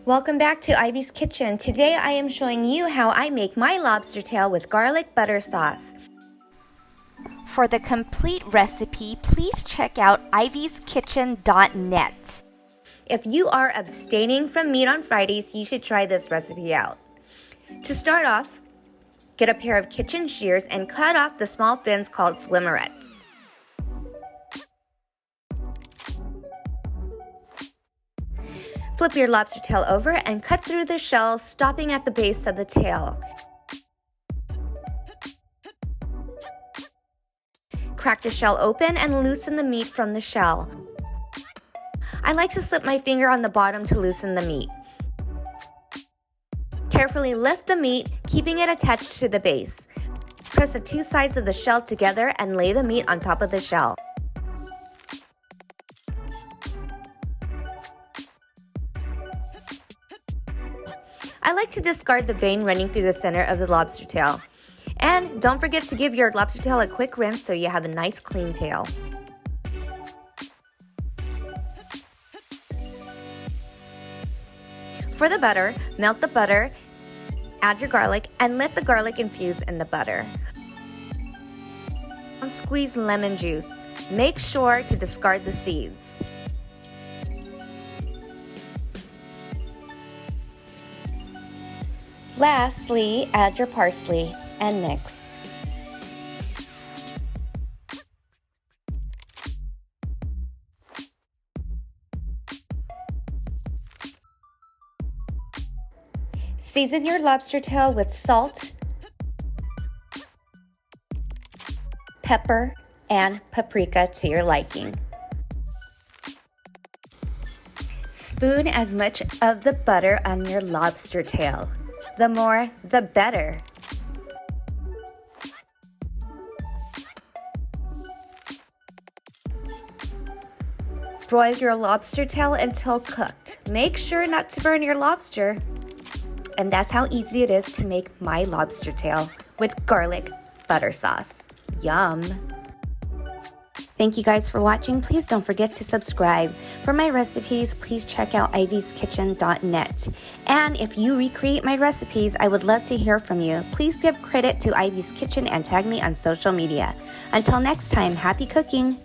Welcome back to Ivy's Kitchen. Today I am showing you how I make my lobster tail with garlic butter sauce. For the complete recipe, please check out ivyskitchen.net. If you are abstaining from meat on Fridays, you should try this recipe out. To start off, get a pair of kitchen shears and cut off the small fins called swimmerets. Flip your lobster tail over and cut through the shell, stopping at the base of the tail. Crack the shell open and loosen the meat from the shell. I like to slip my finger on the bottom to loosen the meat. Carefully lift the meat, keeping it attached to the base. Press the two sides of the shell together and lay the meat on top of the shell. I like to discard the vein running through the center of the lobster tail. And don't forget to give your lobster tail a quick rinse so you have a nice clean tail. For the butter, melt the butter, add your garlic, and let the garlic infuse in the butter. Squeeze lemon juice. Make sure to discard the seeds. Lastly, add your parsley and mix. Season your lobster tail with salt, pepper, and paprika to your liking. Spoon as much of the butter on your lobster tail. The more, the better. Broil your lobster tail until cooked. Make sure not to burn your lobster. And that's how easy it is to make my lobster tail with garlic butter sauce. Yum! Thank you guys for watching. Please don't forget to subscribe. For my recipes, please check out ivyskitchen.net. And if you recreate my recipes, I would love to hear from you. Please give credit to Ivy's Kitchen and tag me on social media. Until next time, happy cooking!